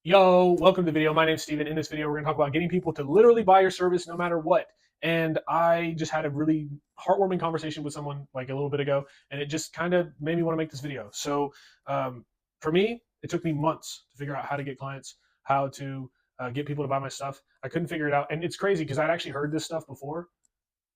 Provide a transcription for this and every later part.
Yo, welcome to the video. My name's Steven. In this video, we're going to talk about getting people to literally buy your service no matter what. And I just had a really heartwarming conversation with someone like a little bit ago, and it just kind of made me want to make this video. So, for me, it took me months to figure out how to get clients, how to get people to buy my stuff. I couldn't figure it out. And it's crazy because I'd actually heard this stuff before,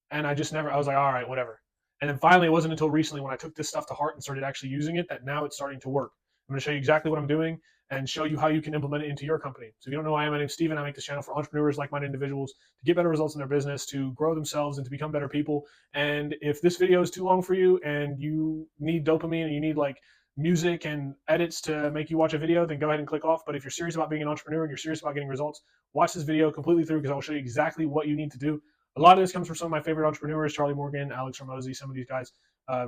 and I was like, all right, whatever. And then finally, it wasn't until recently when I took this stuff to heart and started actually using it that now it's starting to work. I'm going to show you exactly what I'm doing and show you how you can implement it into your company. So if you don't know who I am, my name's Steven. I make this channel for entrepreneurs, like-minded individuals to get better results in their business, to grow themselves and to become better people. And if this video is too long for you and you need dopamine and you need like music and edits to make you watch a video, then go ahead and click off. But if you're serious about being an entrepreneur and you're serious about getting results, watch this video completely through because I will show you exactly what you need to do. A lot of this comes from some of my favorite entrepreneurs, Charlie Morgan, Alex Ramosi. Some of these guys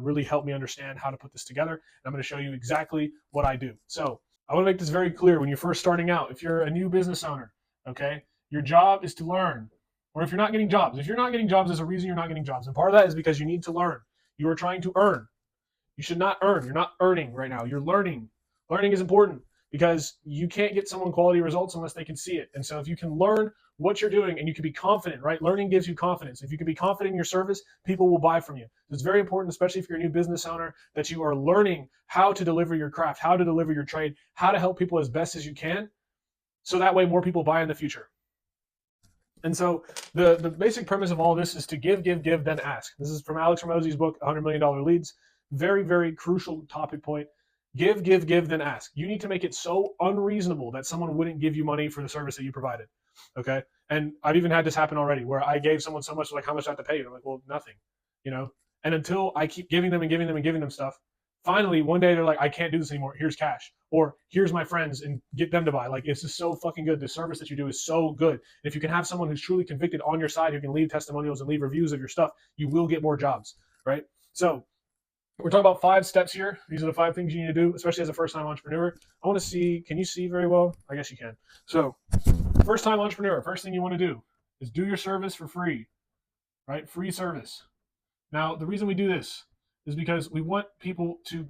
really helped me understand how to put this together. And I'm going to show you exactly what I do. So I want to make this very clear when you're first starting out. If you're a new business owner, okay, your job is to learn. Or if you're not getting jobs, there's a reason you're not getting jobs. And part of that is because you need to learn. You are trying to earn. You should not earn. You're not earning right now. You're learning. Learning is important because you can't get someone quality results unless they can see it. And so if you can learn what you're doing and you can be confident, right? Learning gives you confidence. If you can be confident in your service, people will buy from you. So it's very important, especially if you're a new business owner, that you are learning how to deliver your craft, how to deliver your trade, how to help people as best as you can. So that way more people buy in the future. And so the basic premise of all this is to give, then ask. This is from Alex Ramosi's book, $100 Million Leads. Very, very crucial topic point. Give, then ask. You need to make it so unreasonable that someone wouldn't give you money for the service that you provided. Okay. And I've even had this happen already where I gave someone so much, like, how much do I have to pay you? I'm like, well, nothing, you know? And until I keep giving them and giving them and giving them stuff, finally one day they're like, I can't do this anymore. Here's cash. Or here's my friends and get them to buy. Like, it's just so fucking good. The service that you do is so good. And if you can have someone who's truly convicted on your side who can leave testimonials and leave reviews of your stuff, you will get more jobs, right? So we're talking about 5 steps here. These are the 5 things you need to do, especially as a first-time entrepreneur. I want to see, can you see very well? I guess you can. So first-time entrepreneur, first thing you want to do is do your service for free, right? Free service. Now, the reason we do this is because we want people to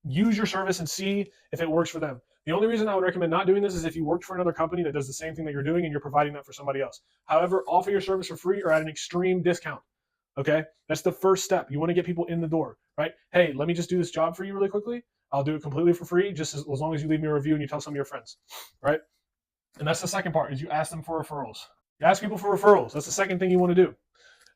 use your service and see if it works for them. The only reason I would recommend not doing this is if you worked for another company that does the same thing that you're doing and you're providing that for somebody else. However, offer your service for free or at an extreme discount. Okay, that's the first step. You want to get people in the door, right? Hey, let me just do this job for you really quickly. I'll do it completely for free, just as long as you leave me a review and you tell some of your friends, right? And that's the second part, is you ask them for referrals. You ask people for referrals. That's the second thing you want to do.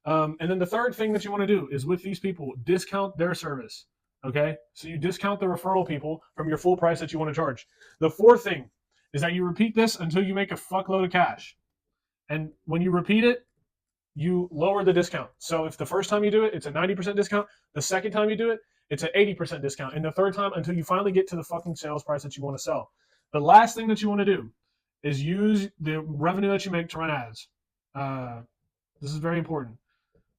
And then the third thing that you want to do is with these people, discount their service. Okay, so you discount the referral people from your full price that you want to charge. The fourth thing is that you repeat this until you make a fuckload of cash. And when you repeat it, you lower the discount. So if the first time you do it, it's a 90% discount. The second time you do it, it's an 80% discount. And the third time, until you finally get to the fucking sales price that you want to sell. The last thing that you want to do is use the revenue that you make to run ads. This is very important,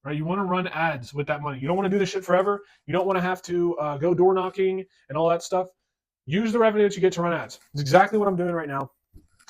right? You want to run ads with that money. You don't want to do this shit forever. You don't want to have to go door knocking and all that stuff. Use the revenue that you get to run ads. It's exactly what I'm doing right now.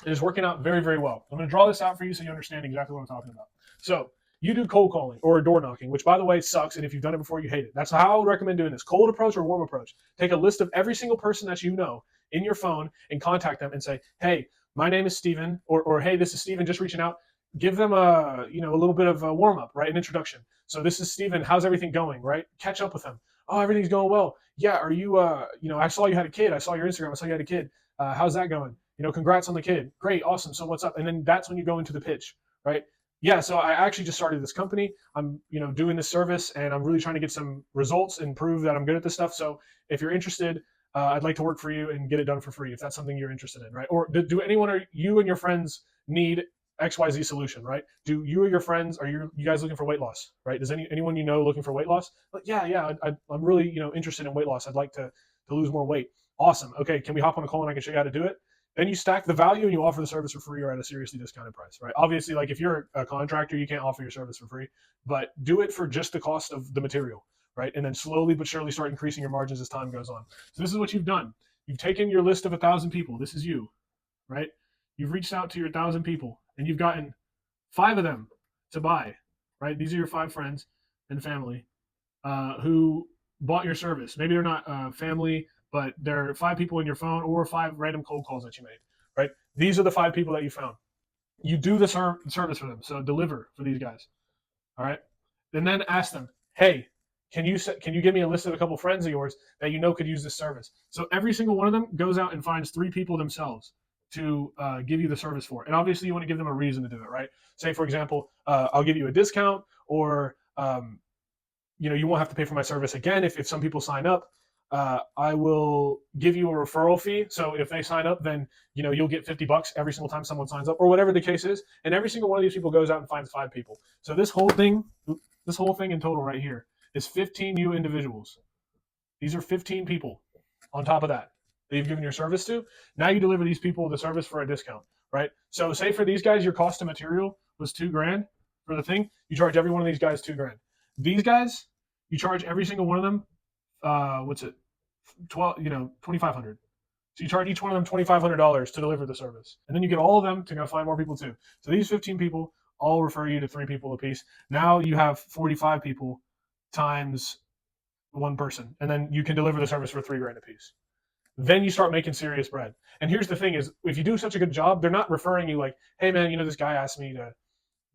It is working out very, very well. I'm going to draw this out for you so you understand exactly what I'm talking about. So you do cold calling or door knocking, which, by the way, sucks. And if you've done it before, you hate it. That's how I would recommend doing this. Cold approach or warm approach. Take a list of every single person that you know in your phone and contact them and say, hey, my name is Steven, or hey, this is Steven just reaching out. Give them a little bit of a warm up, right? An introduction. So this is Steven. How's everything going, right? Catch up with them. Oh, everything's going well. Yeah. Are you, I saw you had a kid. I saw your Instagram. I saw you had a kid. How's that going? Congrats on the kid. Great. Awesome. So what's up? And then that's when you go into the pitch, right? Yeah. So I actually just started this company. I'm, doing this service and I'm really trying to get some results and prove that I'm good at this stuff. So if you're interested, I'd like to work for you and get it done for free if that's something you're interested in, right? Or do anyone or you and your friends need XYZ solution, right? Do you or your friends, are you guys looking for weight loss, right? Does anyone looking for weight loss? Like, yeah, I'm really interested in weight loss. I'd like to lose more weight. Awesome. Okay, can we hop on a call and I can show you how to do it? Then you stack the value and you offer the service for free or at a seriously discounted price, right? Obviously, like if you're a contractor, you can't offer your service for free, but do it for just the cost of the material, right? And then slowly but surely start increasing your margins as time goes on. So this is what you've done. You've taken your list of 1,000 people. This is you, right? You've reached out to your 1,000 people and you've gotten 5 of them to buy, right? These are your 5 friends and family who bought your service. Maybe they're not family, but there are 5 people in your phone or 5 random cold calls that you made, right? These are the 5 people that you found. You do the service for them. So deliver for these guys. All right. And then ask them, hey, can you give me a list of a couple friends of yours that you know could use this service? So every single one of them goes out and finds 3 people themselves to give you the service for. And obviously you want to give them a reason to do it, right? Say, for example, I'll give you a discount, or you won't have to pay for my service again if some people sign up. I will give you a referral fee. So if they sign up, then you'll get $50 every single time someone signs up, or whatever the case is. And every single one of these people goes out and finds 5 people. So this whole thing in total right here is 15 new individuals. These are 15 people on top of that you've given your service to. Now you deliver these people the service for a discount, right? So say for these guys, your cost of material was $2,000 for the thing. You charge every one of these guys $2,000. These guys, you charge every single one of them, $2,500. So you charge each one of them $2,500 to deliver the service. And then you get all of them to go find more people too. So these 15 people all refer you to 3 people apiece. Now you have 45 people times 1 person. And then you can deliver the service for $3,000 apiece. Then you start making serious bread. And here's the thing is, if you do such a good job, they're not referring you like, hey man, this guy asked me to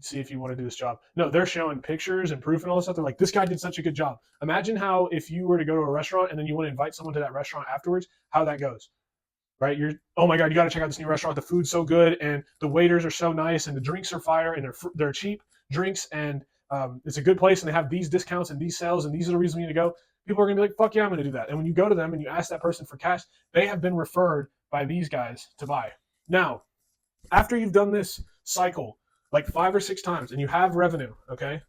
see if you want to do this job. No, they're showing pictures and proof and all this stuff. They're like, this guy did such a good job. Imagine how if you were to go to a restaurant and then you want to invite someone to that restaurant afterwards, how that goes, right? Oh my God, you got to check out this new restaurant. The food's so good and the waiters are so nice and the drinks are fire and they're cheap drinks and it's a good place and they have these discounts and these sales and these are the reasons we need to go. People are going to be like, fuck yeah, I'm going to do that. And when you go to them and you ask that person for cash, they have been referred by these guys to buy. Now, after you've done this cycle like 5 or 6 times and you have revenue, okay,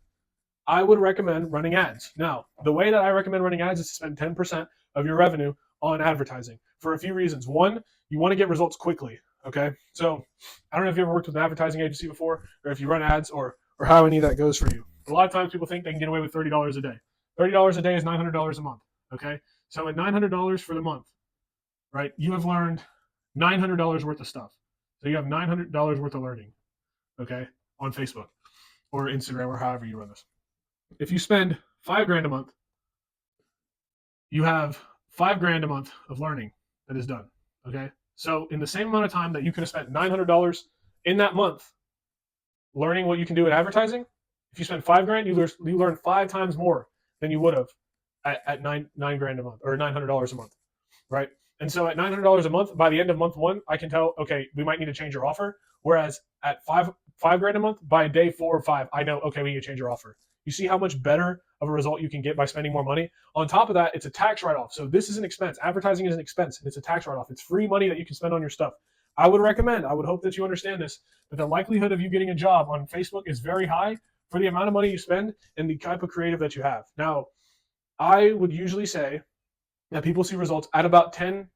I would recommend running ads. Now, the way that I recommend running ads is to spend 10% of your revenue on advertising for a few reasons. One, you want to get results quickly, okay? So I don't know if you ever worked with an advertising agency before or if you run ads or how any of that goes for you. A lot of times people think they can get away with $30 a day. $30 a day is $900 a month, okay? So at $900 for the month, right, you have learned $900 worth of stuff. So you have $900 worth of learning, okay, on Facebook or Instagram or however you run this. If you spend $5,000 a month, you have $5,000 a month of learning that is done, okay? So in the same amount of time that you could have spent $900 in that month learning what you can do in advertising, if you spend $5,000, you learn 5 times more than you would have at $9,000 a month or $900 a month, right? And so at $900 a month, by the end of month 1, I can tell, okay, we might need to change your offer. Whereas at $5,000 a month, by day 4 or 5, I know, okay, we need to change your offer. You see how much better of a result you can get by spending more money? On top of that, it's a tax write-off. So this is an expense. Advertising is an expense, and it's a tax write-off. It's free money that you can spend on your stuff. I would hope that you understand this, that the likelihood of you getting a job on Facebook is very high for the amount of money you spend and the type of creative that you have. Now, I would usually say that people see results at about 10%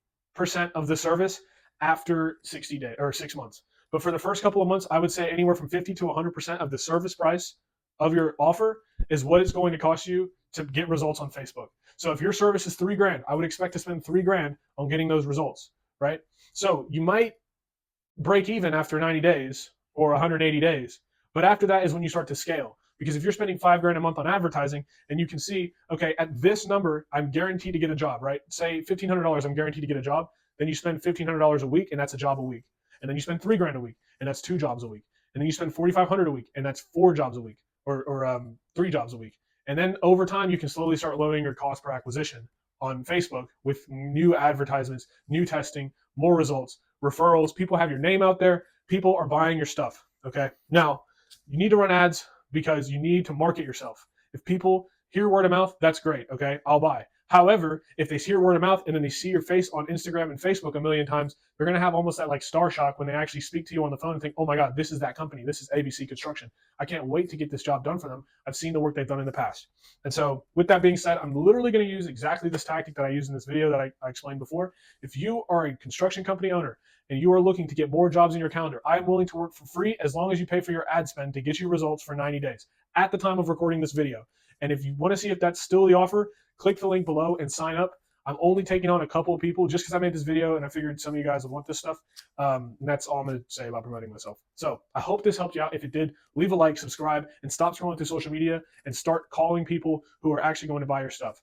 of the service after 60 days or 6 months. But for the first couple of months, I would say anywhere from 50 to 100% of the service price of your offer is what it's going to cost you to get results on Facebook. So if your service is $3,000, I would expect to spend $3,000 on getting those results, right? So you might break even after 90 days or 180 days, but after that is when you start to scale. Because if you're spending $5,000 a month on advertising and you can see, okay, at this number, I'm guaranteed to get a job, right? Say $1,500, I'm guaranteed to get a job. Then you spend $1,500 a week and that's a job a week. And then you spend $3,000 a week and that's 2 jobs a week. And then you spend $4,500 a week and that's 4 jobs a week or 3 jobs a week. And then over time, you can slowly start lowering your cost per acquisition on Facebook with new advertisements, new testing, more results, referrals. People have your name out there. People are buying your stuff, okay? Now, you need to run ads because you need to market yourself. If people hear word of mouth, that's great, okay? I'll buy. However, if they hear word of mouth and then they see your face on Instagram and Facebook a million times, they're going to have almost that like star shock when they actually speak to you on the phone and think, oh my God, this is that company. This is ABC Construction. I can't wait to get this job done for them. I've seen the work they've done in the past. And so with that being said, I'm literally going to use exactly this tactic that I used in this video that I explained before. If you are a construction company owner and you are looking to get more jobs in your calendar, I am willing to work for free as long as you pay for your ad spend to get you results for 90 days at the time of recording this video. And if you want to see if that's still the offer, click the link below and sign up. I'm only taking on a couple of people just because I made this video and I figured some of you guys would want this stuff. And that's all I'm going to say about promoting myself. So I hope this helped you out. If it did, leave a like, subscribe, and stop scrolling through social media and start calling people who are actually going to buy your stuff.